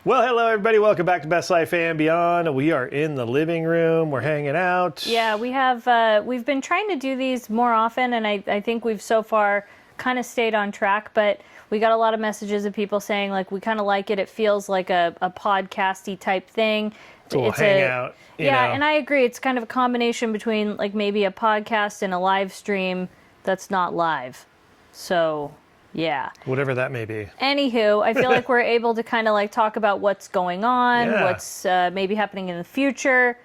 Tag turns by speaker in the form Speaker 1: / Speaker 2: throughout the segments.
Speaker 1: Well, hello everybody. Welcome back to Best Life and Beyond. We are in the living room. We're hanging out.
Speaker 2: Yeah, we have. We've been trying to do these more often, and I think we've so far kind of stayed on track. But we got a lot of messages of people saying like we kind of like it. It feels like a podcasty type thing.
Speaker 1: It's a little hangout.
Speaker 2: Yeah, and I agree. It's kind of a combination between like maybe a podcast and a live stream that's not live. So. Yeah.
Speaker 1: Whatever that may be.
Speaker 2: Anywho, I feel like we're able to kind of like talk about what's going on, what's maybe happening in the future,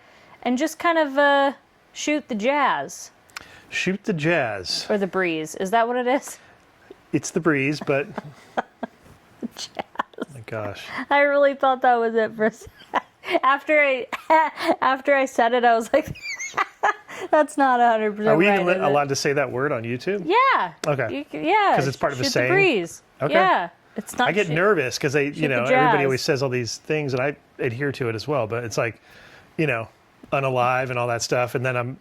Speaker 2: and just kind of shoot the jazz.
Speaker 1: Shoot the jazz.
Speaker 2: Or the breeze. Is that what it is?
Speaker 1: It's the breeze, but...
Speaker 2: The jazz.
Speaker 1: Oh my gosh.
Speaker 2: I really thought that was it for a second. After I said it, I was like... That's not 100%
Speaker 1: Are we
Speaker 2: right,
Speaker 1: even allowed to say that word on YouTube?
Speaker 2: Yeah.
Speaker 1: Okay.
Speaker 2: Yeah.
Speaker 1: Because it's part of a
Speaker 2: saying.
Speaker 1: saying?
Speaker 2: The breeze.
Speaker 1: Okay.
Speaker 2: Yeah. It's not.
Speaker 1: I get nervous because everybody
Speaker 2: jazz.
Speaker 1: always says all these things and I adhere to it as well. But it's like, unalive and all that stuff. And then I'm,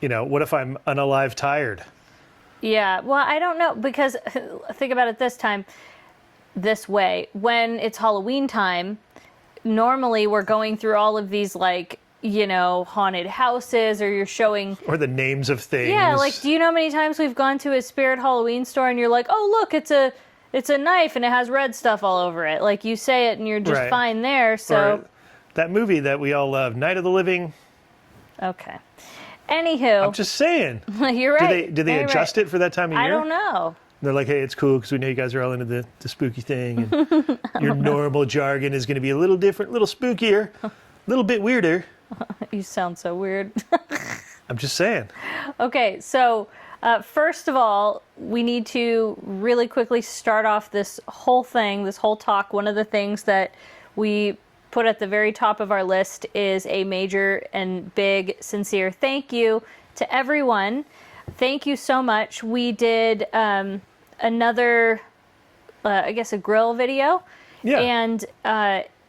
Speaker 1: what if I'm unalive tired?
Speaker 2: Yeah. Well, I don't know because think about it this way. When it's Halloween time, normally we're going through all of these like, haunted houses, or you're showing...
Speaker 1: Or the names of things.
Speaker 2: Yeah, like, do you know how many times we've gone to a Spirit Halloween store and you're like, oh, look, it's a knife and it has red stuff all over it. Like, you say it and you're just fine there, so...
Speaker 1: Or that movie that we all love, Night of the Living.
Speaker 2: Okay. Anywho...
Speaker 1: I'm just saying.
Speaker 2: You're right.
Speaker 1: Did they adjust it for that time of year?
Speaker 2: I don't know.
Speaker 1: They're like, hey, it's cool because we know you guys are all into the spooky thing. And your normal jargon is going to be a little different, a little spookier, a little bit weirder.
Speaker 2: You sound so weird.
Speaker 1: I'm just saying.
Speaker 2: Okay, so first of all, we need to really quickly start off this whole thing, this whole talk. One of the things that we put at the very top of our list is a major and big, sincere thank you to everyone. Thank you so much. We did another, I guess, a grill video.
Speaker 1: Yeah.
Speaker 2: And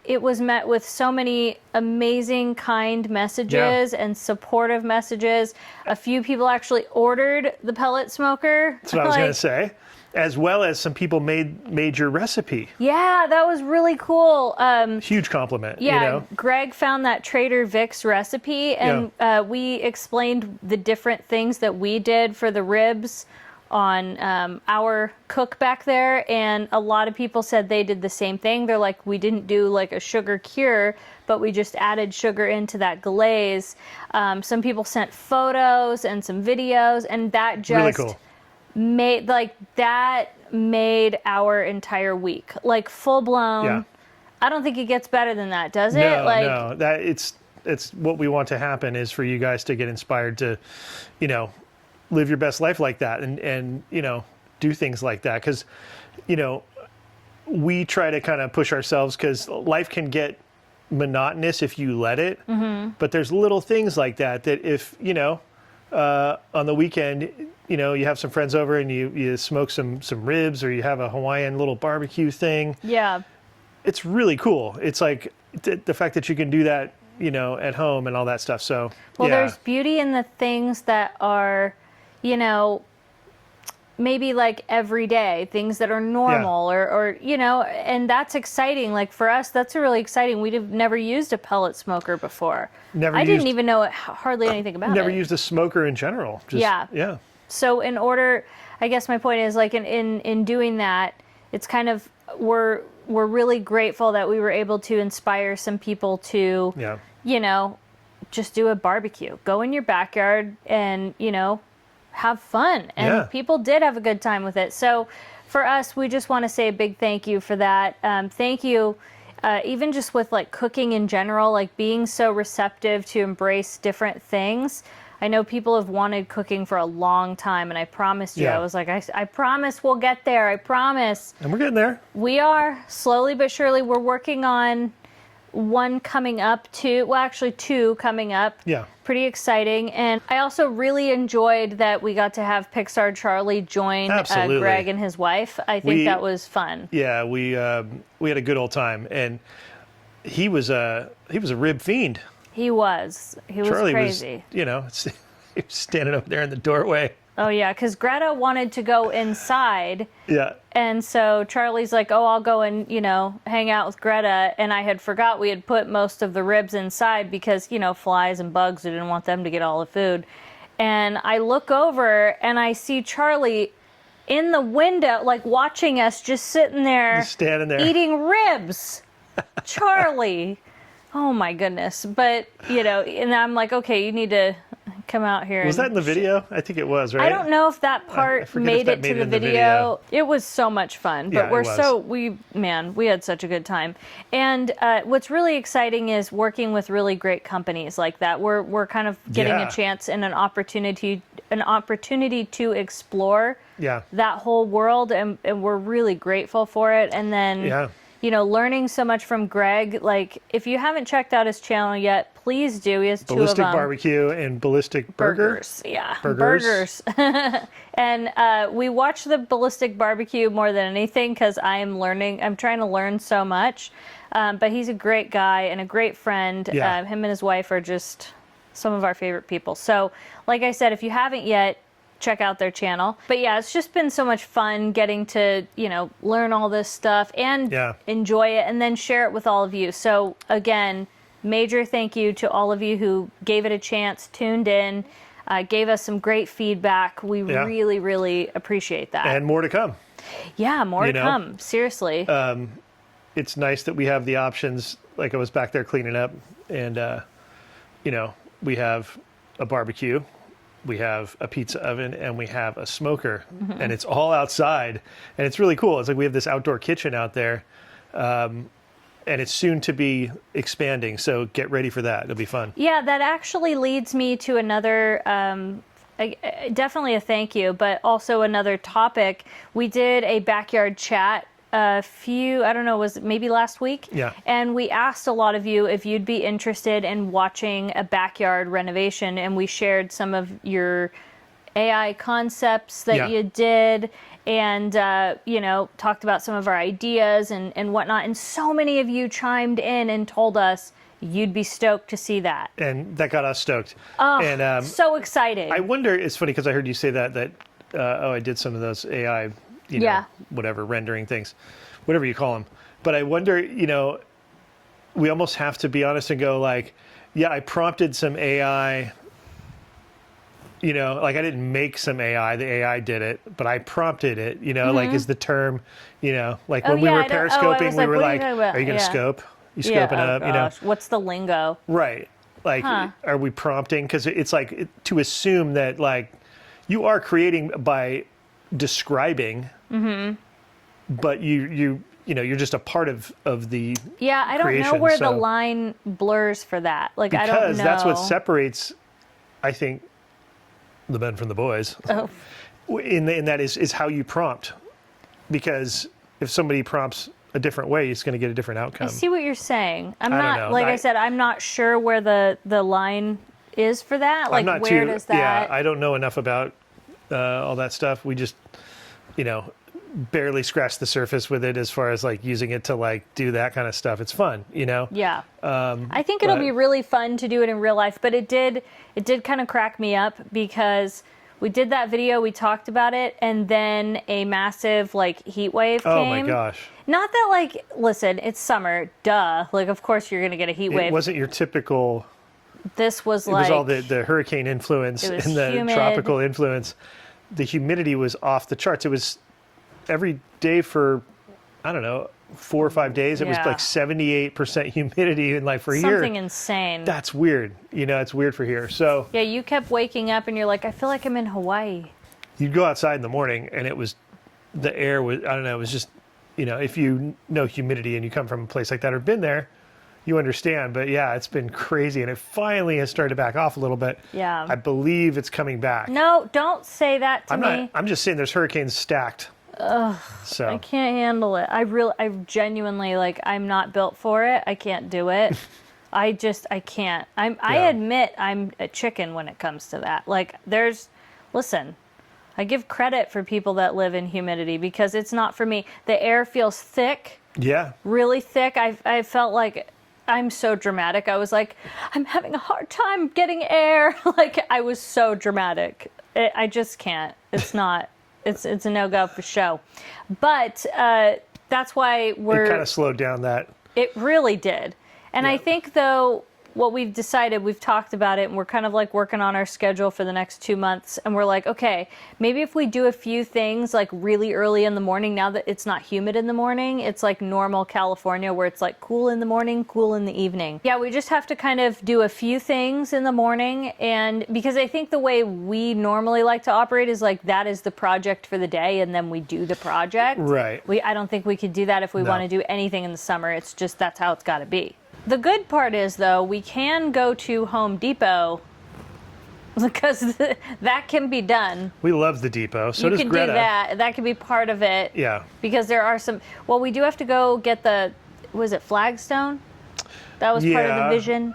Speaker 2: it was met with so many amazing, kind messages and supportive messages. A few people actually ordered the pellet smoker.
Speaker 1: That's what I was going to say. As well as some people made your recipe.
Speaker 2: Yeah, that was really cool.
Speaker 1: Huge compliment.
Speaker 2: Yeah, Greg found that Trader Vic's recipe, and we explained the different things that we did for the ribs on our cook back there, and a lot of people said they did the same thing. They're like, we didn't do like a sugar cure, but we just added sugar into that glaze. Some people sent photos and some videos, and that just
Speaker 1: really cool.
Speaker 2: made our entire week like full blown.
Speaker 1: Yeah.
Speaker 2: I don't think it gets better than that, does it?
Speaker 1: No. That it's what we want to happen is for you guys to get inspired to, live your best life like that and do things like that. Because, we try to kind of push ourselves because life can get monotonous if you let it. Mm-hmm. But there's little things like that if, on the weekend, you have some friends over and you smoke some ribs, or you have a Hawaiian little barbecue thing. Yeah. It's really cool. It's like the fact that you can do that, at home and all that stuff. So,
Speaker 2: there's beauty in the things that are, maybe like everyday things that are normal or and that's exciting. Like for us, that's really exciting. We've never used a pellet smoker before. I didn't even know hardly anything about it.
Speaker 1: Never used a smoker in general. Yeah.
Speaker 2: So in order, I guess my point is like in doing that, it's kind of, we're really grateful that we were able to inspire some people to, just do a barbecue, go in your backyard and, have fun. And people did have a good time with it. So for us, we just want to say a big thank you for that. Thank you. Even just with like cooking in general, like being so receptive to embrace different things. I know people have wanted cooking for a long time, and I promised you, I was like, I promise we'll get there. I promise.
Speaker 1: And we're getting there.
Speaker 2: We are, slowly but surely. We're working on one coming up, two coming up. Yeah. Pretty exciting. And I also really enjoyed that we got to have Pixar Charlie join Greg and his wife. I think that was fun. Yeah, we had a good old time, and he was a rib fiend. He was Charlie
Speaker 1: crazy. He was standing up there in the doorway.
Speaker 2: Oh, yeah, because Greta wanted to go inside.
Speaker 1: Yeah.
Speaker 2: And so Charlie's like, oh, I'll go and, hang out with Greta. And I had forgot we had put most of the ribs inside because, flies and bugs, we didn't want them to get all the food. And I look over and I see Charlie in the window, like watching us, just sitting there.
Speaker 1: Just standing there.
Speaker 2: Eating ribs. Charlie. Oh, my goodness. But, and I'm like, okay, you need to come out here.
Speaker 1: Was that in the video? I think it was, right?
Speaker 2: I don't know if that part made it to the video. It was so much fun, but we had such a good time. And what's really exciting is working with really great companies like that. We're kind of getting a chance and an opportunity to explore that whole world, and we're really grateful for it. And then learning so much from Greg. Like, if you haven't checked out his channel yet, please do. He has two of them.
Speaker 1: Ballistic Barbecue and Ballistic Burgers.
Speaker 2: Yeah, burgers. And we watch the Ballistic Barbecue more than anything because I'm trying to learn so much. But he's a great guy and a great friend.
Speaker 1: Yeah.
Speaker 2: Him and his wife are just some of our favorite people. So, like I said, if you haven't yet, check out their channel. But yeah, it's just been so much fun getting to, learn all this stuff and enjoy it and then share it with all of you. So again, major thank you to all of you who gave it a chance, tuned in, gave us some great feedback. We really, really appreciate that.
Speaker 1: And more to come.
Speaker 2: Yeah, more to come. Seriously.
Speaker 1: It's nice that we have the options. Like, I was back there cleaning up and, we have a barbecue. We have a pizza oven and we have a smoker, and it's all outside, and it's really cool. It's like we have this outdoor kitchen out there, and it's soon to be expanding. So get ready for that. It'll be fun. Yeah,
Speaker 2: that actually leads me to another, definitely a thank you, but also another topic. We did a backyard chat I don't know, was it maybe last week?
Speaker 1: Yeah.
Speaker 2: And we asked a lot of you if you'd be interested in watching a backyard renovation, and we shared some of your AI concepts that you did, and talked about some of our ideas and whatnot. And so many of you chimed in and told us you'd be stoked to see that. And that got us stoked. Oh, and, so excited. I wonder, it's funny because I heard you say that I did some of those AI whatever, rendering things, whatever you call them. But I wonder, we almost have to be honest and go like, I prompted some AI, like I didn't make some AI, the AI did it, but I prompted it, like is the term, like when we were periscoping, we were like, are you going to scope? You scoping up, What's the lingo? Right. Like, are we prompting? Because it's like to assume that like you are creating by describing, but you're just a part of the I don't know where the line blurs for that. Like, I don't know. Because that's what separates, I think, the men from the boys. Oh. In that is how you prompt. Because if somebody prompts a different way, it's going to get a different outcome. I see what you're saying. I said, I'm not sure where the line is for that. Like, where does that? Yeah, I don't know enough about all that stuff. We just, barely scratched the surface with it as far as like using it to like do that kind of stuff. It's fun, Yeah. I think it'll be really fun to do it in real life, but it did kind of crack me up because we did that video, we talked about it, and then a massive like heat wave came. Oh my gosh. Not that like, listen, it's summer, duh. Like, of course you're going to get a heat wave. It wasn't your typical. This was like. It was all the hurricane influence and the humid. Tropical influence. The humidity was off the charts. It was every day for, I don't know, 4 or 5 days. It was like 78% humidity and like for here. Something insane. That's weird. It's weird for here. So yeah, you kept waking up and you're like, I feel like I'm in Hawaii. You'd go outside in the morning and the air was, I don't know, it was just, if you know humidity and you come from a place like that or been there, you understand. But yeah, it's been crazy and it finally has started to back off a little bit. Yeah. I believe it's coming back. No, don't say that to me. I'm just saying there's hurricanes stacked. Ugh, so I can't handle it. I genuinely, like, I'm not built for it. I can't do it. I can't. I admit I'm a chicken when it comes to that. Like, listen, I give credit for people that live in humidity because it's not for me. The air feels thick. Yeah. Really thick. I felt like I'm so dramatic. I was like, I'm having a hard time getting air. Like, I was so dramatic. I just can't. It's not. It's a no-go for show. But that's why
Speaker 1: It kind of slowed down that.
Speaker 2: It really did. And I think, though, what we've decided, we've talked about it, and we're kind of like working on our schedule for the next 2 months. And we're like, okay, maybe if we do a few things like really early in the morning, now that it's not humid in the morning, it's like normal California where it's like cool in the morning, cool in the evening. Yeah, we just have to kind of do a few things in the morning. And because I think the way we normally like to operate is like that is the project for the day, and then we do the project.
Speaker 1: Right.
Speaker 2: I don't think we could do that if we want to do anything in the summer. It's just that's how it's got to be. The good part is, though, we can go to Home Depot because that can be done.
Speaker 1: We love the Depot. So does Greta.
Speaker 2: You can do that. That can be part of it.
Speaker 1: Yeah.
Speaker 2: Because there are some... Well, we do have to go get was it flagstone? That was part of the vision.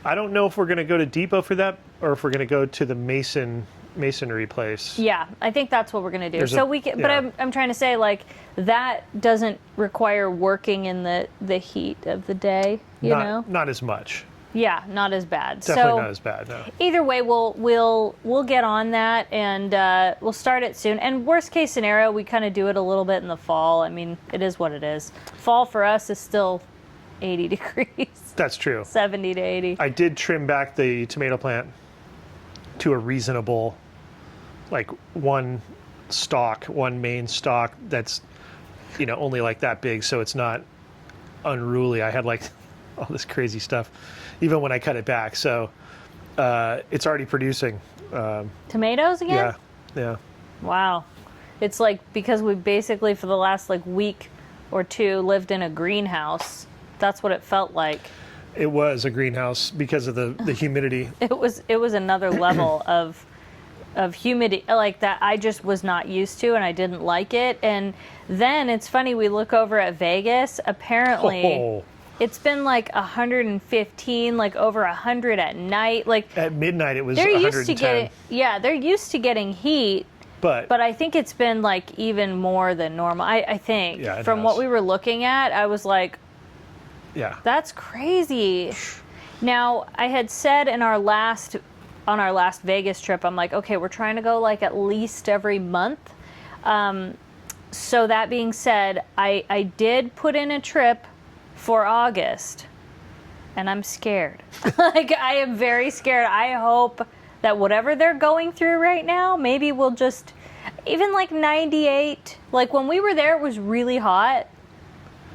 Speaker 1: I don't know if we're going to go to Depot for that or if we're going to go to the masonry place.
Speaker 2: Yeah, I think that's what we're going to do. So we can, but I'm trying to say, like, that doesn't require working in the heat of the day, you know?
Speaker 1: Not as much.
Speaker 2: Yeah, not as bad.
Speaker 1: Definitely not as bad, no.
Speaker 2: Either way, we'll get on that, and we'll start it soon. And worst case scenario, we kind of do it a little bit in the fall. I mean, it is what it is. Fall for us is still 80 degrees.
Speaker 1: That's true.
Speaker 2: 70 to 80.
Speaker 1: I did trim back the tomato plant to a reasonable, like one main stalk that's, only like that big, so it's not unruly. I had like all this crazy stuff, even when I cut it back. So it's already producing.
Speaker 2: Tomatoes again?
Speaker 1: Yeah.
Speaker 2: Wow. It's like because we basically for the last like week or two lived in a greenhouse. That's what it felt like.
Speaker 1: It was a greenhouse because of the humidity.
Speaker 2: It was another level of humidity like that I just was not used to, and I didn't like it. And then it's funny, we look over at Vegas, apparently it's been like 115, like over 100 at night. Like
Speaker 1: at midnight it was
Speaker 2: they're
Speaker 1: 110.
Speaker 2: used to they're used to getting heat, but I think it's been like even more than normal. I think from what we were looking at, I was like, that's crazy. Now, I had said on our last Vegas trip, I'm like, okay, we're trying to go like at least every month. So that being said, I did put in a trip for August, and I'm scared. Like, I am very scared. I hope that whatever they're going through right now, maybe we'll just, even like 98, like when we were there, it was really hot.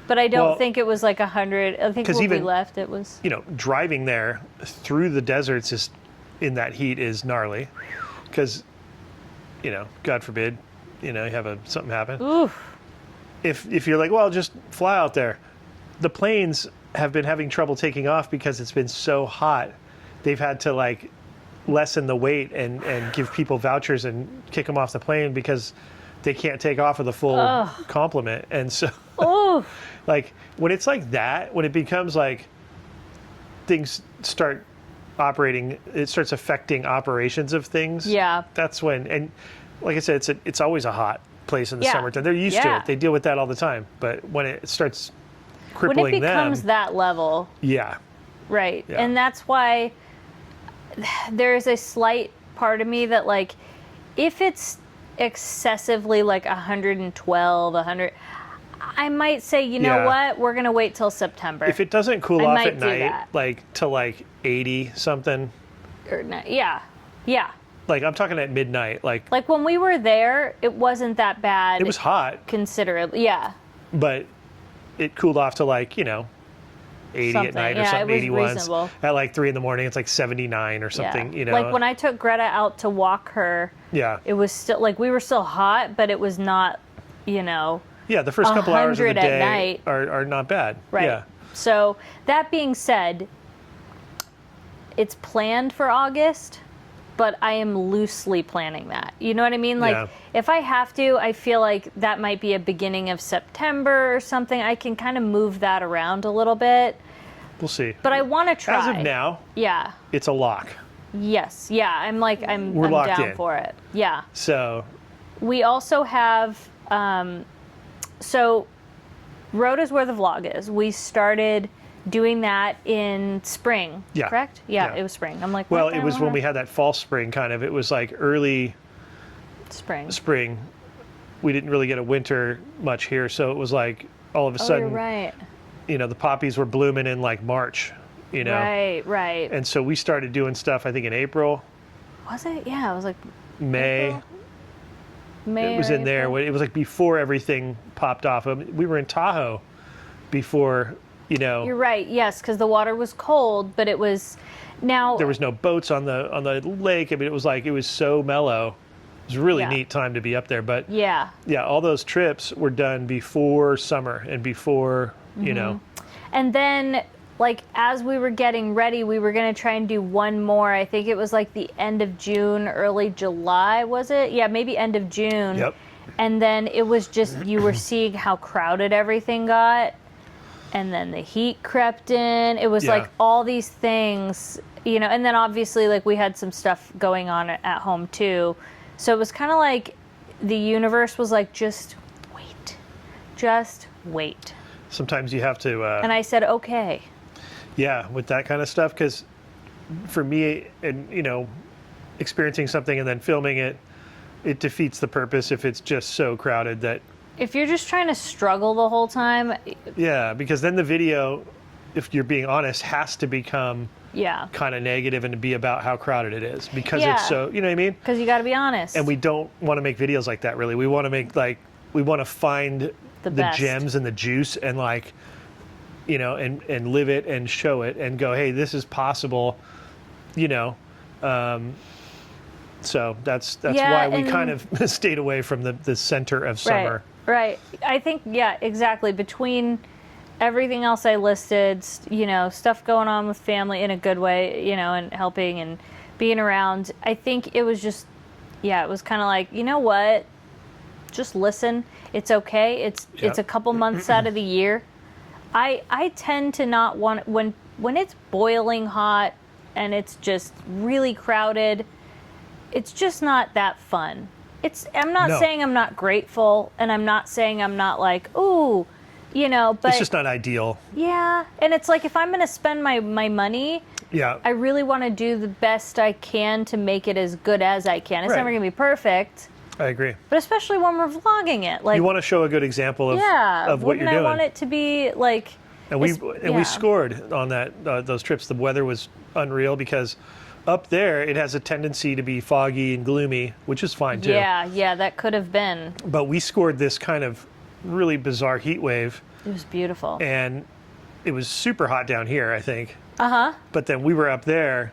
Speaker 2: But I don't think it was like 100. I think when we left, it was...
Speaker 1: driving there through the deserts in that heat is gnarly. Because, God forbid, you have something happen.
Speaker 2: Oof.
Speaker 1: If you're like, well, just fly out there. The planes have been having trouble taking off because it's been so hot. They've had to, like, lessen the weight and give people vouchers and kick them off the plane because they can't take off with a full complement. And so... like when it's like that, when it becomes like things start operating, it starts affecting operations of things. Yeah, that's when. And like I said, it's always a hot place in the summertime. They're used to it. They deal with that all the time. But when it starts crippling them,
Speaker 2: when it becomes that level, right. Yeah. And that's why there's a slight part of me that like if it's excessively like 112, 100. I might say, you know what? We're going to wait till September.
Speaker 1: If it doesn't cool off at night, like to like 80 something.
Speaker 2: Yeah.
Speaker 1: Like I'm talking at midnight. Like
Speaker 2: when we were there, it wasn't that bad.
Speaker 1: It was hot.
Speaker 2: Considerably, yeah.
Speaker 1: But it cooled off to like, 80 something. At night or something, 81. Reasonable. At like 3 a.m, it's like 79 or something,
Speaker 2: Like when I took Greta out to walk her, it was still, like we were still hot, but it was not,
Speaker 1: Yeah, the first couple hours of the day are not bad.
Speaker 2: Right.
Speaker 1: Yeah.
Speaker 2: So that being said, it's planned for August, but I am loosely planning that. You know what I mean? Like if I have to, I feel like that might be a beginning of September or something. I can kind of move that around a little bit.
Speaker 1: We'll see.
Speaker 2: But I want to try.
Speaker 1: As of now, it's a lock.
Speaker 2: Yes. Yeah. I'm
Speaker 1: locked
Speaker 2: down
Speaker 1: in.
Speaker 2: for it. Yeah.
Speaker 1: So
Speaker 2: we also have. So, Road is where the vlog is. We started doing that in spring, correct? Yeah, it was spring. I'm like,
Speaker 1: well, it was when we had that false spring kind of. It was like early spring. We didn't really get a winter much here, so it was like all of a sudden,
Speaker 2: you're right.
Speaker 1: The poppies were blooming in like March,
Speaker 2: Right.
Speaker 1: And so we started doing stuff, I think in April.
Speaker 2: Was it? Yeah, it was like
Speaker 1: May.
Speaker 2: April? May
Speaker 1: it was
Speaker 2: or
Speaker 1: in there.
Speaker 2: April?
Speaker 1: It was like before everything popped off. We were in Tahoe before,
Speaker 2: You're right. Yes, because the water was cold, but it was now.
Speaker 1: There was no boats on the lake. I mean, it was so mellow. It was a really neat time to be up there. But
Speaker 2: yeah,
Speaker 1: all those trips were done before summer and before,
Speaker 2: And then, like, as we were getting ready, we were going to try and do one more. I think it was like the end of June, early July, was it? Yeah, maybe end of June.
Speaker 1: Yep.
Speaker 2: And then it was just, you were seeing how crowded everything got. And then the heat crept in. It was like all these things, and then obviously, like, we had some stuff going on at home too. So it was kind of like the universe was like, just wait.
Speaker 1: Sometimes you have to.
Speaker 2: And I said, okay.
Speaker 1: Yeah, with that kind of stuff, because for me, and experiencing something and then filming it, it defeats the purpose if it's just so crowded that.
Speaker 2: If you're just trying to struggle the whole time.
Speaker 1: Yeah, because then the video, if you're being honest, has to become kind of negative and to be about how crowded it is because it's so, you know what I mean?
Speaker 2: Because you got to be honest.
Speaker 1: And we don't want to make videos like that, really. We want to make we want to find the gems and the juice and and live it and show it and go, hey, this is possible, So that's why we kind of stayed away from the center of summer.
Speaker 2: Right. I think, exactly. Between everything else I listed, stuff going on with family in a good way, and helping and being around, I think it was just, it was kind of like, you know what? Just listen. It's okay. It's a couple months out of the year. I tend to not want, when it's boiling hot and it's just really crowded, it's just not that fun. I'm not saying I'm not grateful, and I'm not saying I'm not like, ooh, but
Speaker 1: it's just not ideal.
Speaker 2: Yeah, and it's like if I'm going to spend my money, I really want to do the best I can to make it as good as I can. It's never going to be perfect.
Speaker 1: I agree.
Speaker 2: But especially when we're vlogging it, like
Speaker 1: you want to show a good example of what you're doing.
Speaker 2: I want it to be like.
Speaker 1: And we scored on those trips. The weather was unreal because up there it has a tendency to be foggy and gloomy, which is fine too.
Speaker 2: Yeah, that could have been.
Speaker 1: But we scored this kind of really bizarre heat wave.
Speaker 2: It was beautiful.
Speaker 1: And it was super hot down here, I think.
Speaker 2: Uh-huh.
Speaker 1: But then we were up there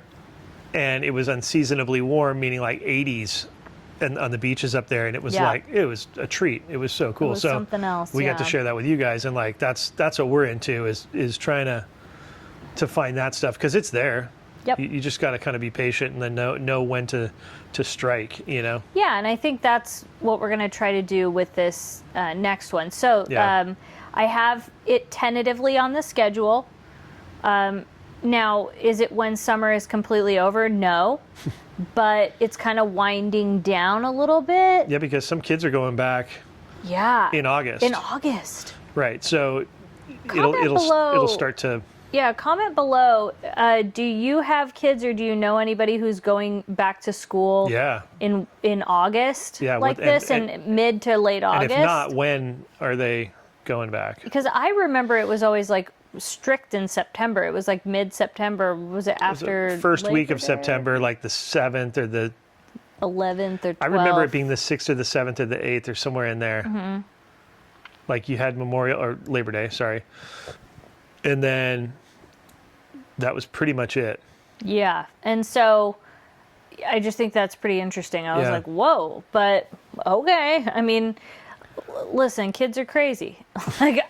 Speaker 1: and it was unseasonably warm, meaning like 80s and on the beaches up there, and it was it was a treat. It was so cool.
Speaker 2: It was
Speaker 1: so
Speaker 2: something else.
Speaker 1: We got to share that with you guys, and like that's what we're into is trying to find that stuff because it's there.
Speaker 2: Yep.
Speaker 1: You just got to kind of be patient and then know when to strike. Yeah,
Speaker 2: and I think that's what we're going to try to do with this next one. So I have it tentatively on the schedule. Now, is it when summer is completely over? No. But it's kind of winding down a little bit.
Speaker 1: Yeah, because some kids are going back.
Speaker 2: Yeah.
Speaker 1: In August.
Speaker 2: In August.
Speaker 1: Right. So it'll start to.
Speaker 2: Yeah. Comment below. Do you have kids, or do you know anybody who's going back to school?
Speaker 1: Yeah.
Speaker 2: In August.
Speaker 1: Yeah.
Speaker 2: In mid to late August.
Speaker 1: And if not, when are they going back?
Speaker 2: Because I remember it was always like strict in September. It was like mid-September. Was it after
Speaker 1: it was the first
Speaker 2: Labor
Speaker 1: week of
Speaker 2: Day?
Speaker 1: September, like the 7th or the
Speaker 2: 11th or 12th?
Speaker 1: I remember it being the 6th or the 7th or the 8th or somewhere in there.
Speaker 2: Mm-hmm.
Speaker 1: Like you had Memorial or Labor Day, sorry. And then that was pretty much it.
Speaker 2: Yeah. And so I just think that's pretty interesting. I was like, whoa, but okay. I mean, listen, kids are crazy. Like,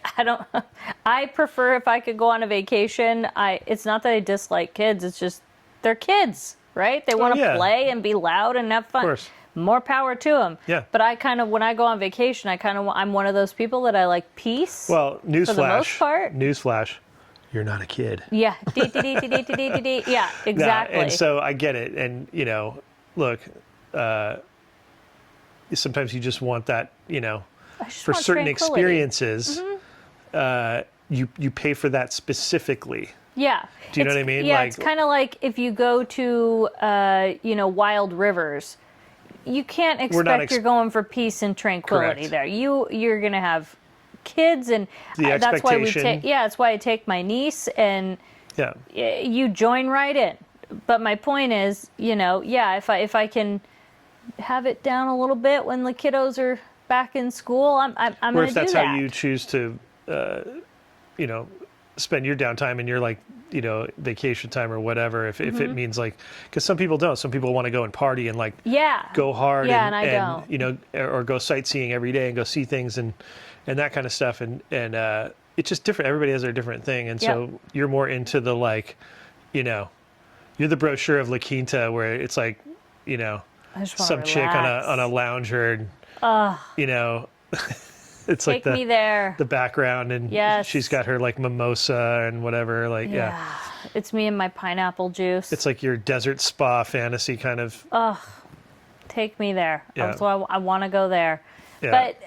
Speaker 2: I prefer if I could go on a vacation. It's not that I dislike kids. It's just they're kids, right? They want to play and be loud and have fun.
Speaker 1: Of course.
Speaker 2: More power to them.
Speaker 1: Yeah.
Speaker 2: But when I go on vacation, I'm one of those people that I like peace.
Speaker 1: Well, newsflash.
Speaker 2: For the most part.
Speaker 1: Newsflash. You're not a kid.
Speaker 2: Yeah. Yeah, exactly.
Speaker 1: And so I get it. And, look, sometimes you just want that, for certain experiences, you pay for that specifically.
Speaker 2: Yeah.
Speaker 1: Do you know what I mean?
Speaker 2: Yeah, it's kind of like if you go to, Wild Rivers, you can't expect you're going for peace and tranquility. Correct. There. You're going to have kids, and that's why that's why I take my niece, and you join right in. But my point is, if I can have it down a little bit when the kiddos are back in school, I'm going to do that.
Speaker 1: Or if that's how you choose to, spend your downtime and your vacation time or whatever. If it means because some people don't. Some people want to go and party and go hard.
Speaker 2: Yeah, and I don't.
Speaker 1: Or go sightseeing every day and go see things and that kind of stuff. And it's just different. Everybody has their different thing. And so you're more into the you're the brochure of La Quinta where it's some chick on a lounger and it's
Speaker 2: take me there.
Speaker 1: The background and she's got her mimosa and whatever
Speaker 2: it's me and my pineapple juice.
Speaker 1: It's like your desert spa fantasy kind of.
Speaker 2: Take me there. So I want to go there. But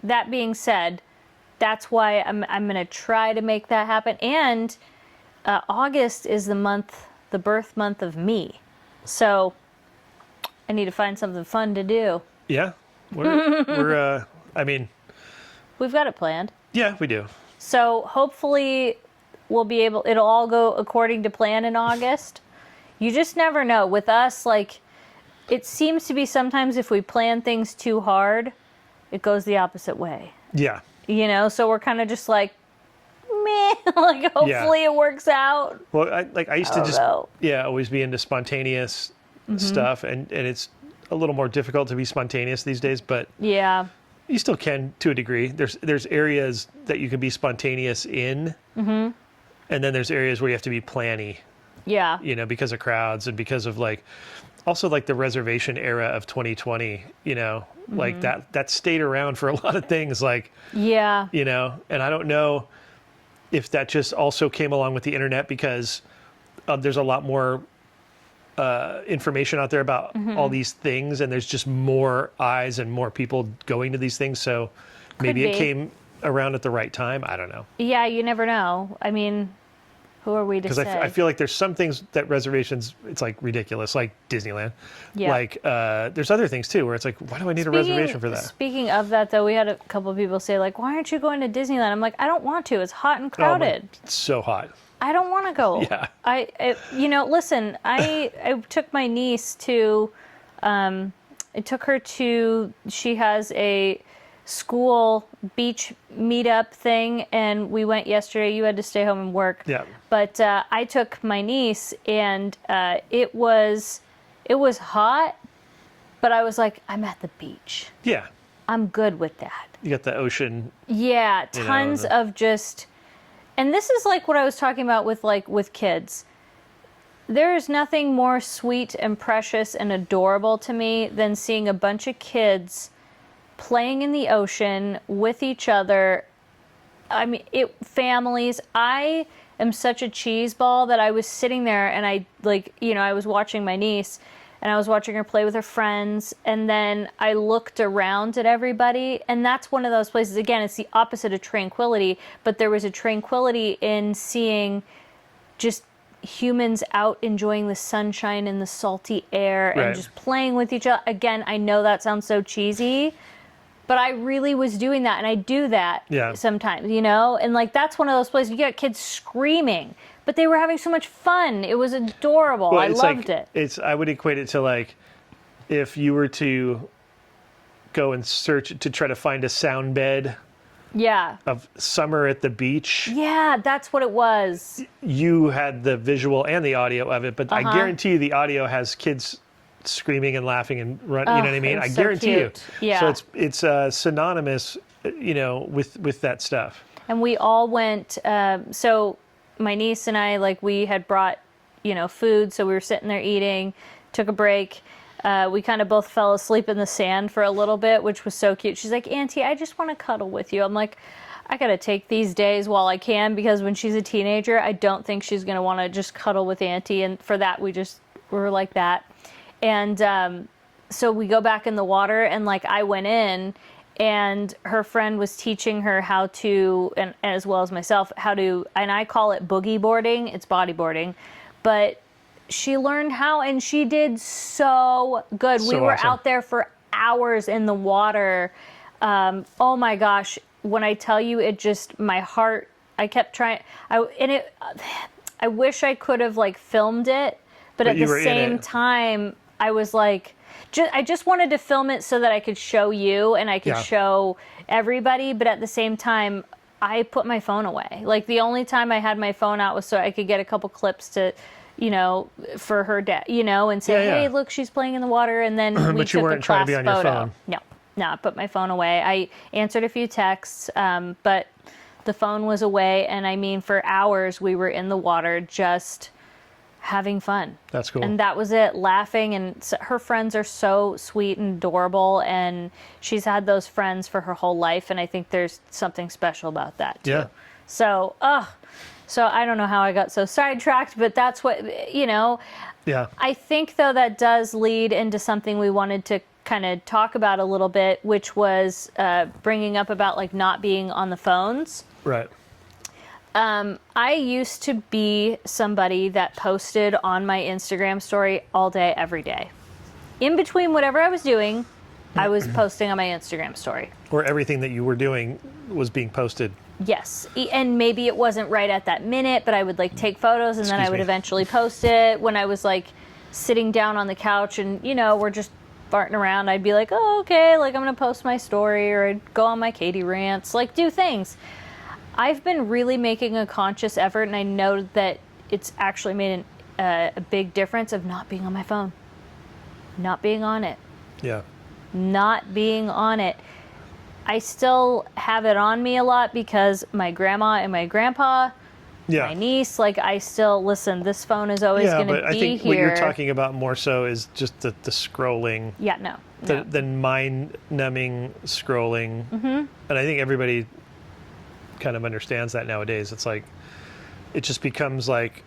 Speaker 2: that being said, that's why I'm going to try to make that happen. And August is the birth month of me. So I need to find something fun to do.
Speaker 1: Yeah. We're
Speaker 2: we've got it planned.
Speaker 1: Yeah, we do.
Speaker 2: So hopefully it'll all go according to plan in August. You just never know. With us, it seems to be sometimes if we plan things too hard, it goes the opposite way.
Speaker 1: Yeah.
Speaker 2: So we're kind of just meh, hopefully it works out.
Speaker 1: Well, I used to just always be into spontaneous stuff, and it's a little more difficult to be spontaneous these days, but you still can to a degree. There's areas that you can be spontaneous in, and then there's areas where you have to be planny.
Speaker 2: Yeah.
Speaker 1: Because of crowds and because of also the reservation era of 2020. That stayed around for a lot of things. And I don't know if that just also came along with the internet because there's a lot more information out there about all these things, and there's just more eyes and more people going to these things. So maybe it came around at the right time. I don't know. Yeah,
Speaker 2: you never know. I mean, who are we to say?
Speaker 1: Because I feel like there's some things that reservations, it's ridiculous, like Disneyland. Yeah. There's other things too where it's why do I need a reservation for that?
Speaker 2: Speaking of that, though, we had a couple of people say why aren't you going to Disneyland? I'm I don't want to. It's hot and crowded.
Speaker 1: It's so hot.
Speaker 2: I don't want to go.
Speaker 1: Yeah.
Speaker 2: Listen, I took my niece to, she has a school beach meetup thing, and we went yesterday. You had to stay home and work.
Speaker 1: Yeah.
Speaker 2: But I took my niece, and it was hot, but I was I'm at the beach.
Speaker 1: Yeah.
Speaker 2: I'm good with that.
Speaker 1: You got the ocean.
Speaker 2: Yeah, tons of just... And this is what I was talking about with kids. There is nothing more sweet and precious and adorable to me than seeing a bunch of kids playing in the ocean with each other. I mean, families. I am such a cheese ball that I was sitting there and I was watching my niece and I was watching her play with her friends, and then I looked around at everybody, and that's one of those places, again, it's the opposite of tranquility, but there was a tranquility in seeing just humans out enjoying the sunshine and the salty air and just playing with each other. Again, I know that sounds so cheesy, but I really was doing that, and I do that sometimes, and that's one of those places you get kids screaming, but they were having so much fun. It was adorable.
Speaker 1: Well,
Speaker 2: I loved it.
Speaker 1: I would equate it to if you were to go and search to try to find a sound bed of summer at the beach.
Speaker 2: Yeah, that's what it was.
Speaker 1: You had the visual and the audio of it, but I guarantee you the audio has kids screaming and laughing and running. You know what I mean? I guarantee you.
Speaker 2: Yeah.
Speaker 1: So it's synonymous, with that stuff.
Speaker 2: And we all went. So my niece and I, we had brought, food, so we were sitting there eating. Took a break. We kind of both fell asleep in the sand for a little bit, which was so cute. She's like, Auntie, I just want to cuddle with you. I'm like, I got to take these days while I can, because when she's a teenager, I don't think she's going to want to just cuddle with Auntie. And for that, we were like that. And so we go back in the water, and I went in, and her friend was teaching her how to, and as well as myself, how to, and I call it boogie boarding. It's bodyboarding, but she learned how, and she did so good.
Speaker 1: So
Speaker 2: we were
Speaker 1: awesome.
Speaker 2: out there for hours in the water. Oh my gosh. When I tell you, it just, my heart, I kept trying, I wish I could have like filmed it, but at the same time, I was like, I just wanted to film it so that I could show you and I could show everybody. But at the same time, I put my phone away. Like the only time I had my phone out was so I could get a couple clips to, you know, for her dad, you know, and say, hey, look, she's playing in the water. And then we
Speaker 1: but you
Speaker 2: took
Speaker 1: weren't
Speaker 2: a
Speaker 1: trying to
Speaker 2: class
Speaker 1: be on
Speaker 2: photo.
Speaker 1: your phone.
Speaker 2: No, I put my phone away. I answered a few texts, but the phone was away. And I mean, for hours we were in the water just having fun.
Speaker 1: That's cool.
Speaker 2: And that was it, laughing. And her friends are so sweet and adorable. And she's had those friends for her whole life. And I think there's something special about that too.
Speaker 1: Yeah.
Speaker 2: So, so I don't know how I got so sidetracked, but that's what, you know.
Speaker 1: Yeah.
Speaker 2: I think, though, that does lead into something we wanted to kind of talk about a little bit, which was bringing up about, like, not being on the phones.
Speaker 1: Right.
Speaker 2: I used to be somebody that posted on my Instagram story all day, every day. In between whatever I was doing, I was posting on my Instagram story.
Speaker 1: Or everything that you were doing was being posted.
Speaker 2: Yes, and maybe it wasn't right at that minute, but I would like take photos and then I would eventually post it. When I was like sitting down on the couch and, you know, we're just farting around, I'd be like, oh, okay, like I'm going to post my story, or I'd go on my Katie rants, like do things. I've been really making a conscious effort, and I know that it's actually made a big difference of not being on my phone, not being on it.
Speaker 1: Yeah.
Speaker 2: Not being on it. I still have it on me a lot because my grandma and my grandpa, my niece, like I still, listen, this phone is always going to be here.
Speaker 1: Yeah, but I think what you're talking about more so is just the scrolling.
Speaker 2: Yeah, no.
Speaker 1: The mind-numbing scrolling.
Speaker 2: Mm-hmm.
Speaker 1: And I think everybody kind of understands that nowadays. It's like, it just becomes like,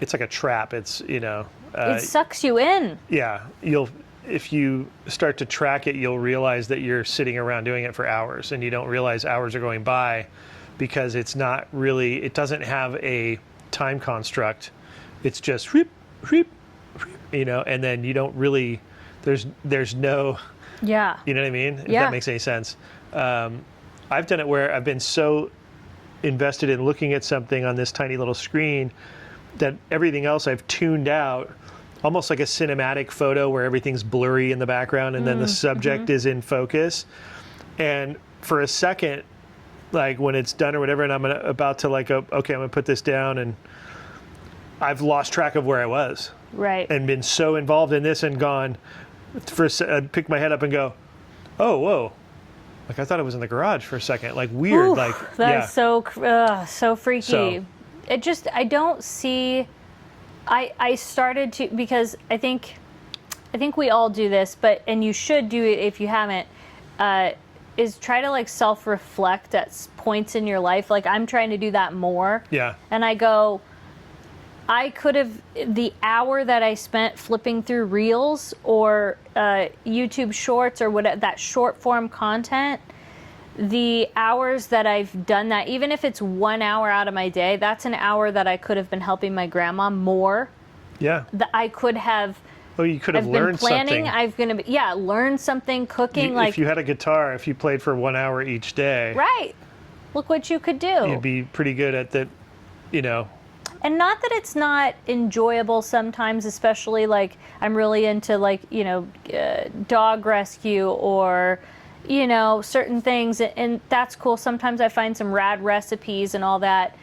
Speaker 1: it's like a trap. It's, you know.
Speaker 2: It sucks you in.
Speaker 1: Yeah. If you start to track it, you'll realize that you're sitting around doing it for hours, and you don't realize hours are going by because it's not really, it doesn't have a time construct. It's just whoop, whoop, whoop, you know, and then you don't really, there's no, you know what I mean? If that makes any sense. I've done it where I've been so invested in looking at something on this tiny little screen that everything else I've tuned out, almost like a cinematic photo where everything's blurry in the background and then the subject is in focus. And for a second, like when it's done or whatever, and I'm about to like, okay, I'm gonna put this down, and I've lost track of where I was.
Speaker 2: Right.
Speaker 1: And been so involved in this and gone, I'd pick my head up and go, oh, whoa. Like I thought I was in the garage for a second. Like weird.
Speaker 2: Oof,
Speaker 1: like
Speaker 2: that's so freaky. So, it just, I don't see, I started to, because I think we all do this, and you should do it if you haven't, is try to like self-reflect at points in your life. Like I'm trying to do that more. Yeah. And I go, I could have, the hour that I spent flipping through Reels or YouTube Shorts or whatever, that short form content, the hours that I've done that, even if it's 1 hour out of my day, that's an hour that I could have been helping my grandma more. Yeah. That I could have. Oh, you could have learned something. Learn something, cooking.
Speaker 1: If you had a guitar, if you played for 1 hour each day.
Speaker 2: Right. Look what you could do.
Speaker 1: You'd be pretty good at that, you know.
Speaker 2: And not that it's not enjoyable sometimes, especially like I'm really into like, you know, dog rescue or, you know, certain things. And that's cool. Sometimes I find some rad recipes and all that.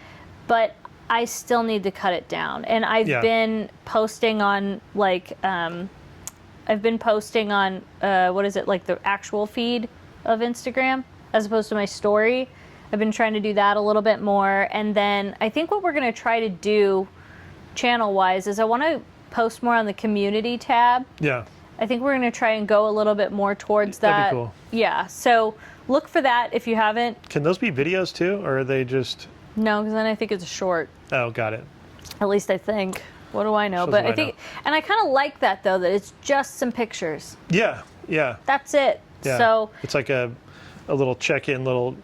Speaker 2: But I still need to cut it down. And I've been posting on like, what is it, like the actual feed of Instagram as opposed to my story. I've been trying to do that a little bit more. And then I think what we're going to try to do channel-wise is I want to post more on the community tab. Yeah. I think we're going to try and go a little bit more towards that.
Speaker 1: That'd be cool.
Speaker 2: Yeah. So look for that if you haven't.
Speaker 1: Can those be videos too, or are they just...
Speaker 2: No, because then I think it's a short.
Speaker 1: Oh, got it.
Speaker 2: At least I think. What do I know? But I think, and I kind of like that though, that it's just some pictures.
Speaker 1: Yeah. Yeah.
Speaker 2: That's it. Yeah. So
Speaker 1: it's like a little check-in, little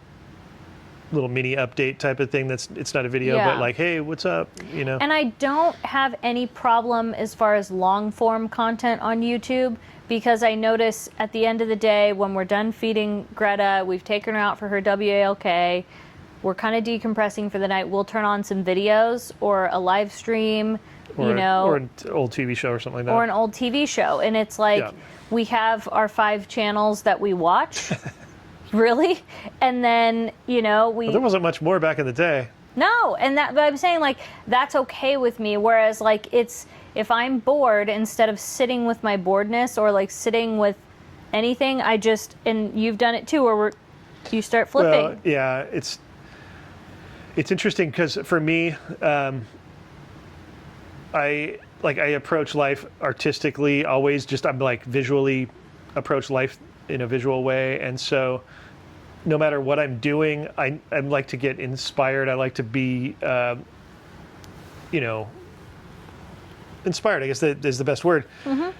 Speaker 1: little mini update type of thing. It's not a video,
Speaker 2: Yeah.
Speaker 1: but like, hey, what's up? You know.
Speaker 2: And I don't have any problem as far as long form content on YouTube, because I notice at the end of the day, when we're done feeding Greta, we've taken her out for her WALK, we're kind of decompressing for the night, we'll turn on some videos or a live stream,
Speaker 1: or an old TV show or something like that.
Speaker 2: Or an old TV show. And it's like,
Speaker 1: Yeah.
Speaker 2: we have our 5 channels that we watch. Really? And then, well,
Speaker 1: there wasn't much more back in the day.
Speaker 2: No, but I'm saying, like, that's okay with me. Whereas, like, if I'm bored, instead of sitting with my boredness or like sitting with anything, and you've done it too, where you start flipping.
Speaker 1: Well, yeah, it's interesting because for me, I approach life artistically. Always, I'm like visually approach life in a visual way, and so no matter what I'm doing, I like to get inspired. I like to be, inspired, I guess that is the best word. Mm-hmm.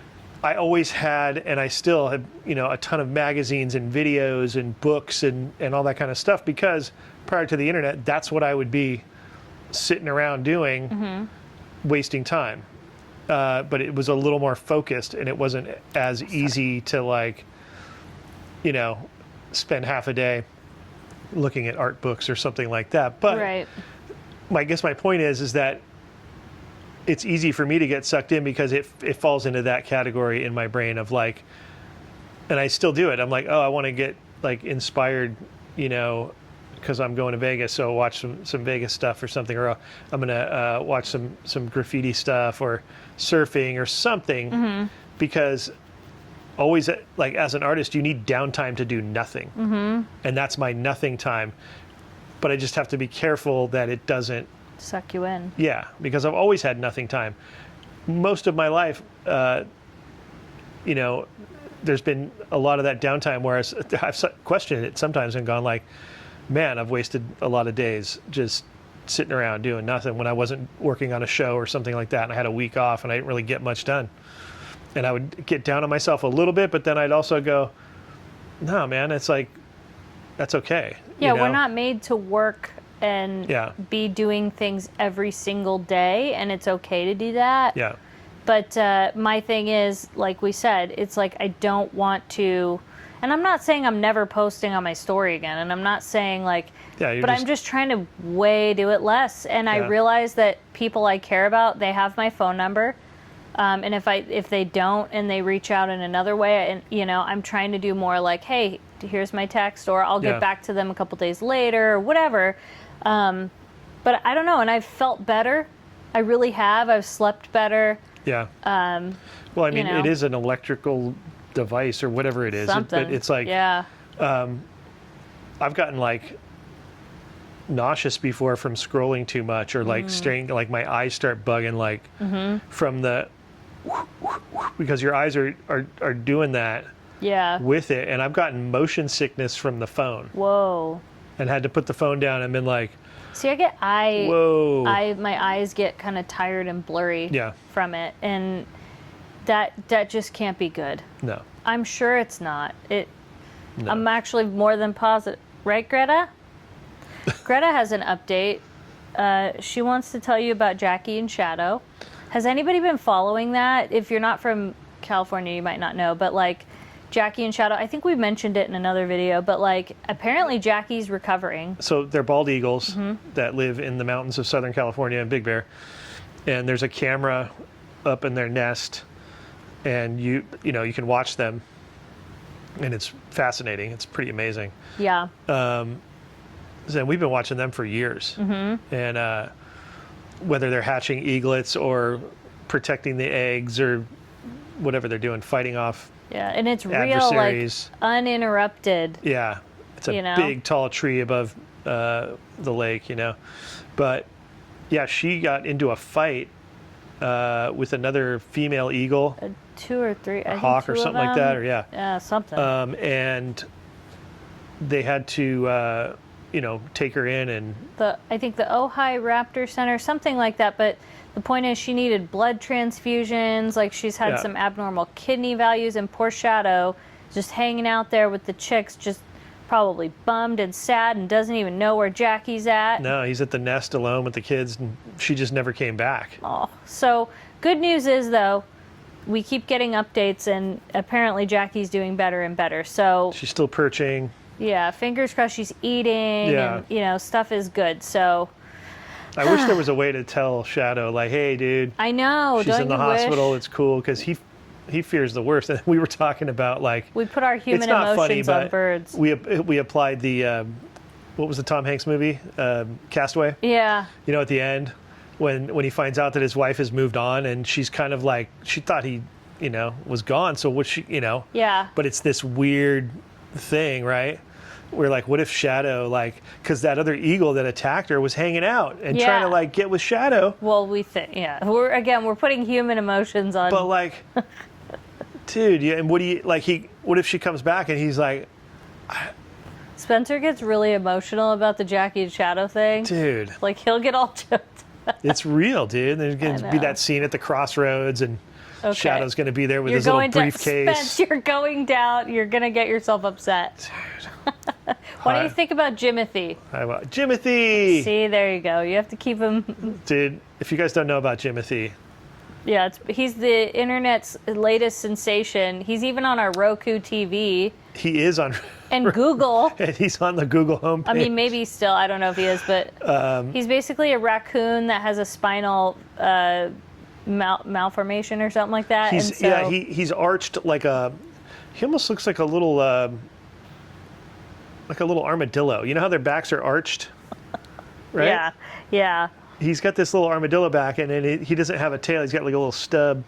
Speaker 1: I always had, and I still have, a ton of magazines and videos and books and all that kind of stuff, because prior to the internet, that's what I would be sitting around doing, mm-hmm. wasting time. But it was a little more focused, and it wasn't as easy to spend half a day looking at art books or something like that. But
Speaker 2: right.
Speaker 1: I guess my point is that it's easy for me to get sucked in because it falls into that category in my brain of like, and I still do it. I'm like, oh, I want to get like inspired, because I'm going to Vegas, so I'll watch some Vegas stuff or something, or I'm gonna watch some graffiti stuff or surfing or something, mm-hmm. because always, like, as an artist, you need downtime to do nothing, mm-hmm. and that's my nothing time. But I just have to be careful that it doesn't
Speaker 2: suck you in.
Speaker 1: Yeah, because I've always had nothing time. Most of my life, there's been a lot of that downtime where I've questioned it sometimes and gone like, man, I've wasted a lot of days just sitting around doing nothing when I wasn't working on a show or something like that, and I had a week off and I didn't really get much done. And I would get down on myself a little bit, but then I'd also go, no, man, it's like, that's okay.
Speaker 2: Yeah, we're not made to work and be doing things every single day, and it's okay to do that.
Speaker 1: Yeah.
Speaker 2: But my thing is, like we said, it's like I don't want to, and I'm not saying I'm never posting on my story again, and I'm not saying like, I'm just trying to do it less. And I realize that people I care about, they have my phone number. And if they don't and they reach out in another way, and I'm trying to do more like, hey, here's my text, or I'll get back to them a couple days later or whatever. But I don't know, and I've felt better. I really have. I've slept better.
Speaker 1: Yeah. Well, I mean, it is an electrical device or whatever it is. But it's like, I've gotten like nauseous before from scrolling too much, or like staring, like my eyes start bugging, like from the, because your eyes are doing that with it. And I've gotten motion sickness from the phone.
Speaker 2: Whoa. And
Speaker 1: had to put the phone down and been like,
Speaker 2: see, my eyes get kind of tired and blurry from it, and that just can't be good.
Speaker 1: No.
Speaker 2: I'm sure it's not. No. I'm actually more than positive. Right, Greta? Greta has an update. She wants to tell you about Jackie and Shadow. Has anybody been following that? If you're not from California, you might not know, but like Jackie and Shadow, I think we mentioned it in another video, but like apparently Jackie's recovering. So
Speaker 1: they're bald eagles that live in the mountains of Southern California and Big Bear. And there's a camera up in their nest, and you can watch them, and it's fascinating. It's pretty amazing.
Speaker 2: Yeah.
Speaker 1: And we've been watching them for years. Mm-hmm. And whether they're hatching eaglets or protecting the eggs or whatever they're doing, fighting off
Speaker 2: and it's
Speaker 1: adversaries.
Speaker 2: Real, like, uninterrupted.
Speaker 1: Yeah. It's a big, tall tree above the lake, But, yeah, she got into a fight with another female eagle.
Speaker 2: 2 or 3.
Speaker 1: Or hawk or something like that. Or,
Speaker 2: yeah, something.
Speaker 1: And they had to... take her in, and
Speaker 2: I think the Ojai Raptor Center, something like that. But the point is, she needed blood transfusions. Like, she's had some abnormal kidney values, and poor Shadow just hanging out there with the chicks, just probably bummed and sad and doesn't even know where Jackie's at.
Speaker 1: No, he's at the nest alone with the kids, and she just never came back.
Speaker 2: Oh, so good news is, though, we keep getting updates, and apparently Jackie's doing better and better. So
Speaker 1: she's still perching.
Speaker 2: Yeah, fingers crossed she's eating, and stuff is good. So
Speaker 1: I wish there was a way to tell Shadow, like, hey, dude.
Speaker 2: I know.
Speaker 1: She's in the hospital. It's cool, because he fears the worst. And we were talking about, like,
Speaker 2: we put our human emotions on birds.
Speaker 1: We applied the what was the Tom Hanks movie, Castaway?
Speaker 2: Yeah.
Speaker 1: You know, at the end when he finds out that his wife has moved on, and she's kind of like, she thought he, was gone. So what she,
Speaker 2: Yeah.
Speaker 1: But it's this weird thing, right? We're like, what if Shadow, like, because that other eagle that attacked her was hanging out and trying to, like, get with Shadow.
Speaker 2: Well, we think, we're putting human emotions on.
Speaker 1: But, like, dude, and what if she comes back and he's like,
Speaker 2: Spencer gets really emotional about the Jackie and Shadow thing.
Speaker 1: Dude.
Speaker 2: Like, he'll get all choked.
Speaker 1: It's real, dude. There's going to be that scene at the crossroads, and Shadow's going to be there with his little briefcase.
Speaker 2: Spence, you're going down. You're going to get yourself upset.
Speaker 1: Dude.
Speaker 2: What do you think about Jimothy?
Speaker 1: Jimothy!
Speaker 2: See, there you go. You have to keep him.
Speaker 1: Dude, if you guys don't know about Jimothy.
Speaker 2: Yeah, he's the internet's latest sensation. He's even on our Roku TV.
Speaker 1: He is on.
Speaker 2: And Google.
Speaker 1: And he's on the Google homepage.
Speaker 2: I mean, maybe still. I don't know if he is, but he's basically a raccoon that has a spinal malformation or something like that.
Speaker 1: He's arched like a. He almost looks like a little armadillo. You know how their backs are arched, right?
Speaker 2: Yeah, yeah.
Speaker 1: He's got this little armadillo back, and then he doesn't have a tail. He's got like a little stub,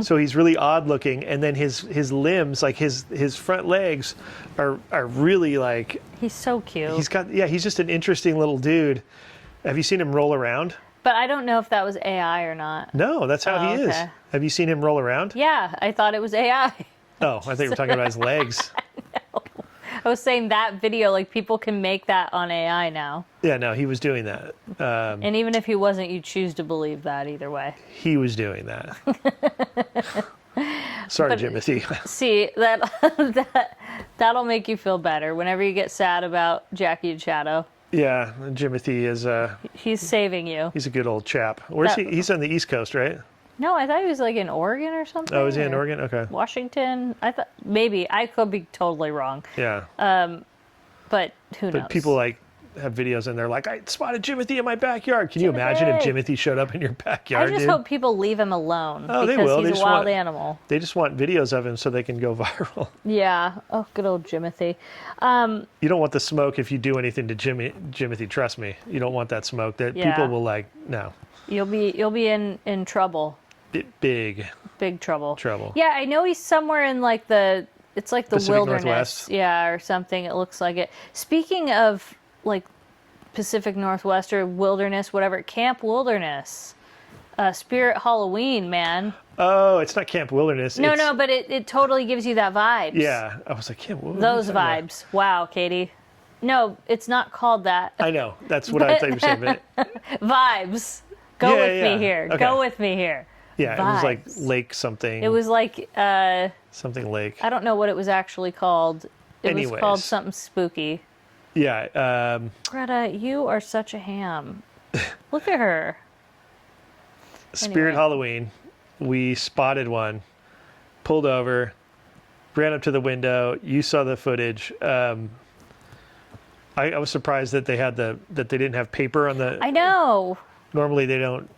Speaker 1: so he's really odd looking. And then his limbs, like his front legs, are really like.
Speaker 2: He's so cute.
Speaker 1: He's just an interesting little dude. Have you seen him roll around?
Speaker 2: But I don't know if that was AI or not.
Speaker 1: No, that's how he is. Have you seen him roll around?
Speaker 2: Yeah, I thought it was AI.
Speaker 1: Oh, I think we're talking about his legs.
Speaker 2: I was saying that video, like, people can make that on AI now.
Speaker 1: Yeah, no, he was doing that.
Speaker 2: And even if he wasn't, you choose to believe that either way.
Speaker 1: He was doing that. Sorry, Jimothy.
Speaker 2: See, that'll make you feel better whenever you get sad about Jackie and Shadow.
Speaker 1: Yeah, Jimothy is...
Speaker 2: he's saving you.
Speaker 1: He's a good old chap. Where's he? He's on the East Coast, right?
Speaker 2: No, I thought he was like in Oregon or something.
Speaker 1: Oh, is he in Oregon? Okay.
Speaker 2: Washington. I thought maybe. I could be totally wrong.
Speaker 1: Yeah.
Speaker 2: But who knows?
Speaker 1: But people like have videos and they're like, I spotted Jimothy in my backyard. Can you imagine if Jimothy showed up in your backyard?
Speaker 2: I just hope people leave him alone.
Speaker 1: Oh, they will.
Speaker 2: He's a wild animal.
Speaker 1: They just want videos of him so they can go viral.
Speaker 2: Yeah. Oh, good old Jimothy.
Speaker 1: You don't want the smoke if you do anything to Jimothy. Trust me, you don't want that smoke. That people will like. No.
Speaker 2: You'll be in trouble.
Speaker 1: Big
Speaker 2: trouble.
Speaker 1: Yeah,
Speaker 2: I know he's somewhere in like it's like the
Speaker 1: Pacific
Speaker 2: wilderness.
Speaker 1: Northwest.
Speaker 2: Yeah, or something. It looks like it. Speaking of like Pacific Northwest or wilderness, whatever, Camp Wilderness. Spirit Halloween, man.
Speaker 1: Oh, it's not Camp Wilderness.
Speaker 2: No, but it totally gives you that vibe.
Speaker 1: Yeah, I was like, Camp Wilderness.
Speaker 2: Those vibes. Wow, Katie. No, it's not called that.
Speaker 1: I know. That's what I thought you were saying. But
Speaker 2: vibes. Go with me here.
Speaker 1: Okay.
Speaker 2: Go with me here.
Speaker 1: Yeah,
Speaker 2: Vibes.
Speaker 1: It was like lake something.
Speaker 2: It was like
Speaker 1: something lake.
Speaker 2: I don't know what it was actually called. It was called something spooky.
Speaker 1: Yeah.
Speaker 2: Greta, you are such a ham. Look at her.
Speaker 1: Spirit Halloween. We spotted one, pulled over, ran up to the window. You saw the footage. I was surprised that they didn't have paper on the.
Speaker 2: I know.
Speaker 1: Normally they don't.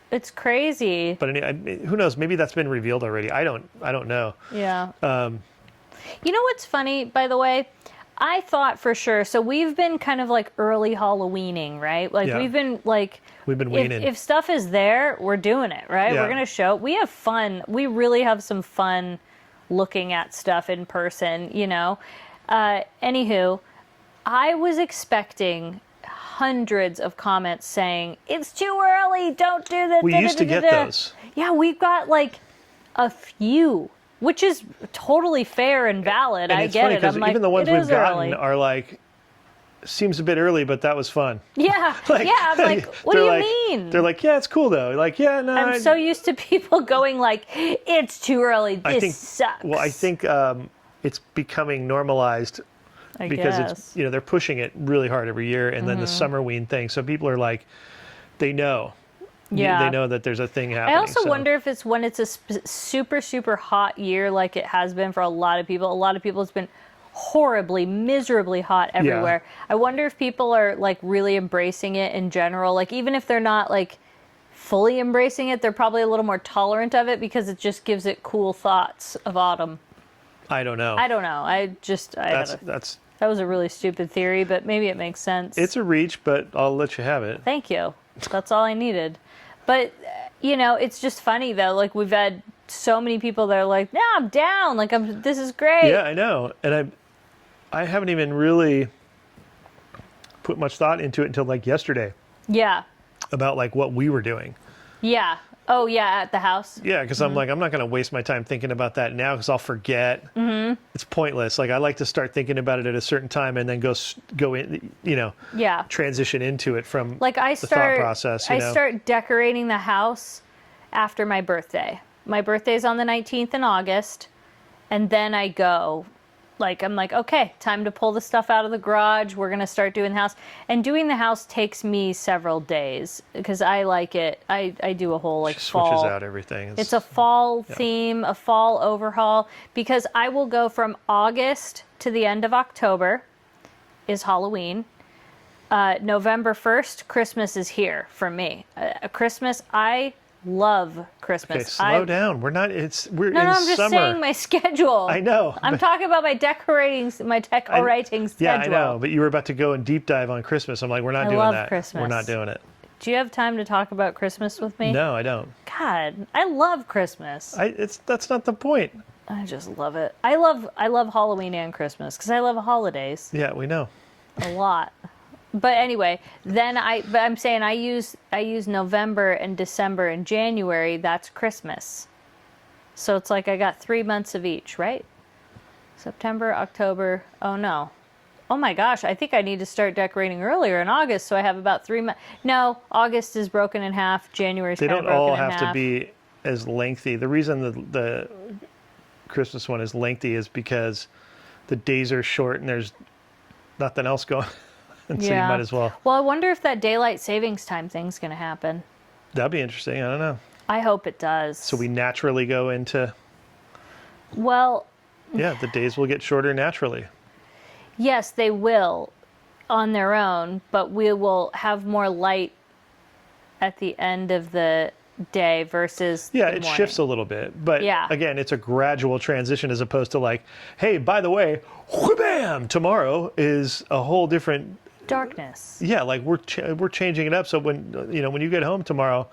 Speaker 2: It's crazy.
Speaker 1: But who knows? Maybe that's been revealed already. I don't know.
Speaker 2: Yeah. You know what's funny, by the way? I thought for sure. So we've been kind of like early Halloweening, right? Like we've been weaning. If stuff is there, we're doing it, right?
Speaker 1: Yeah.
Speaker 2: We're gonna show. We have fun. We really have some fun looking at stuff in person. Anywho, I was expecting hundreds of comments saying it's too early, don't do that.
Speaker 1: We used to get those.
Speaker 2: Yeah, we've got like a few, which is totally fair and valid.
Speaker 1: And
Speaker 2: I
Speaker 1: it's
Speaker 2: get
Speaker 1: funny
Speaker 2: it. I'm like,
Speaker 1: even the ones we've gotten
Speaker 2: early.
Speaker 1: are like, seems a bit early, but that was fun.
Speaker 2: Yeah, I'm like, what do you mean?
Speaker 1: They're like, yeah, it's cool though. Like, yeah, no.
Speaker 2: I'm so used to people going like, it's too early. This sucks.
Speaker 1: Well, I think it's becoming normalized because it's, they're pushing it really hard every year. And then the Summerween thing. So people are like, they know. Yeah. They know that there's a thing happening.
Speaker 2: I also wonder if it's when it's a super, super hot year like it has been for a lot of people. A lot of people, it's been horribly, miserably hot everywhere. Yeah. I wonder if people are like really embracing it in general. Like even if they're not like fully embracing it, they're probably a little more tolerant of it because it just gives it cool thoughts of autumn.
Speaker 1: I don't know.
Speaker 2: That was a really stupid theory, but maybe it makes sense.
Speaker 1: It's a reach, but I'll let you have it.
Speaker 2: Thank you. That's all I needed. But, it's just funny, though. Like, we've had so many people that are like, no, I'm down. Like, this is great.
Speaker 1: Yeah, I know. And I haven't even really put much thought into it until, like, yesterday.
Speaker 2: Yeah.
Speaker 1: About, like, what we were doing.
Speaker 2: Yeah. Oh, yeah, at the house.
Speaker 1: Yeah, because I'm like, I'm not going to waste my time thinking about that now because I'll forget. Mm-hmm. It's pointless. Like, I like to start thinking about it at a certain time and then go in, transition into it from the thought process. I
Speaker 2: start decorating the house after my birthday. My birthday's on the 19th in August, and then I go. Like, I'm like, okay, time to pull the stuff out of the garage. We're going to start doing the house. And doing the house takes me several days because I like it. I do a whole, like, fall.
Speaker 1: Switches out everything.
Speaker 2: It's a fall theme, a fall overhaul, because I will go from August to the end of October is Halloween. November 1st, Christmas is here for me. Christmas, I love Christmas.
Speaker 1: Okay, slow down. We're in summer.
Speaker 2: I'm just saying my schedule.
Speaker 1: I know.
Speaker 2: I'm talking about my decorating schedule.
Speaker 1: Yeah, I know. But you were about to go and deep dive on Christmas. I'm like, we're not doing that. I love
Speaker 2: Christmas.
Speaker 1: We're not doing it.
Speaker 2: Do you have time to talk about Christmas with me?
Speaker 1: No, I don't.
Speaker 2: God, I love Christmas.
Speaker 1: That's not the point.
Speaker 2: I just love it. I love Halloween and Christmas because I love holidays.
Speaker 1: Yeah, we know.
Speaker 2: A lot. But anyway, I'm saying I use November and December and January. That's Christmas. So it's like I got 3 months of each, right? September, October. Oh no. Oh my gosh, I think I need to start decorating earlier in August so I have about 3 months. No, August is broken in half. January's kind of broken in half. They don't all have to be
Speaker 1: as lengthy. The reason the Christmas one is lengthy is because the days are short and there's nothing else going on. And so you might as well.
Speaker 2: Well, I wonder if that daylight savings time thing's going to happen.
Speaker 1: That'd be interesting. I don't know.
Speaker 2: I hope it does.
Speaker 1: So we naturally go into...
Speaker 2: Well...
Speaker 1: Yeah, the days will get shorter naturally.
Speaker 2: Yes, they will on their own, but we will have more light at the end of the day versus the morning.
Speaker 1: Shifts a little bit. But again, it's a gradual transition as opposed to like, hey, by the way, wha-bam, tomorrow is a whole different...
Speaker 2: darkness.
Speaker 1: Yeah, like we're changing it up. So when you get home tomorrow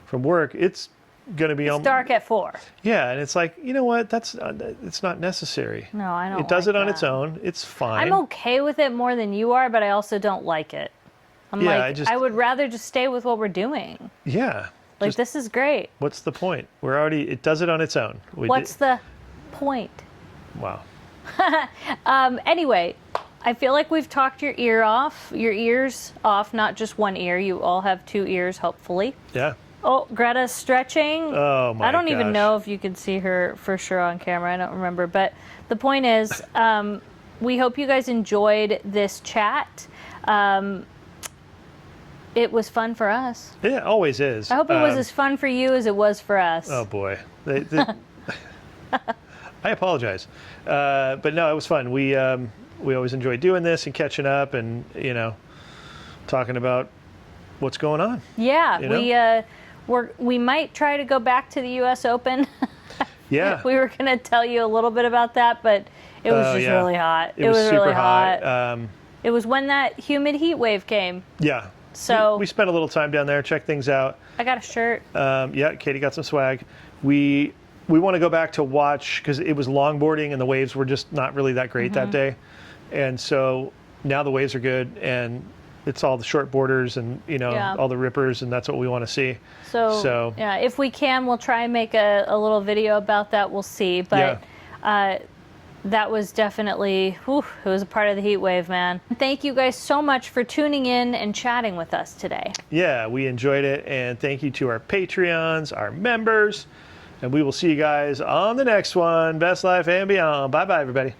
Speaker 1: from work, it's going to be
Speaker 2: dark at 4.
Speaker 1: Yeah, and it's like, you know what? It's not necessary.
Speaker 2: No, I don't.
Speaker 1: It does it on its own. It's fine.
Speaker 2: I'm okay with it more than you are, but I also don't like it. I would rather just stay with what we're doing.
Speaker 1: Yeah.
Speaker 2: Like this is great.
Speaker 1: What's the point? It does it on its own.
Speaker 2: What's the point?
Speaker 1: Wow.
Speaker 2: Anyway, I feel like we've talked your ears off, not just one ear. You all have 2 ears, hopefully.
Speaker 1: Yeah.
Speaker 2: Oh, Greta's stretching.
Speaker 1: Oh, my gosh.
Speaker 2: I don't even know if you can see her for sure on camera. I don't remember. But the point is, we hope you guys enjoyed this chat. It was fun for us.
Speaker 1: Yeah, it always is.
Speaker 2: I hope it was as fun for you as it was for us.
Speaker 1: Oh, boy. I apologize. But no, it was fun. We always enjoy doing this and catching up and, talking about what's going on.
Speaker 2: Yeah, we might try to go back to the U.S. Open.
Speaker 1: Yeah.
Speaker 2: We were going to tell you a little bit about that, but it was just really hot. It was
Speaker 1: super
Speaker 2: really hot.
Speaker 1: hot.
Speaker 2: It was when that humid heat wave came.
Speaker 1: Yeah.
Speaker 2: So
Speaker 1: we spent a little time down there, checked things out.
Speaker 2: I got a shirt.
Speaker 1: Katie got some swag. We want to go back to watch because it was longboarding and the waves were just not really that great that day. And so now the waves are good and it's all the short boarders and, all the rippers and that's what we want to see.
Speaker 2: So yeah, if we can, we'll try and make a little video about that. We'll see. But that was definitely, it was a part of the heat wave, man. Thank you guys so much for tuning in and chatting with us today.
Speaker 1: Yeah, we enjoyed it. And thank you to our Patreons, our members. And we will see you guys on the next one. Best life and beyond. Bye-bye, everybody.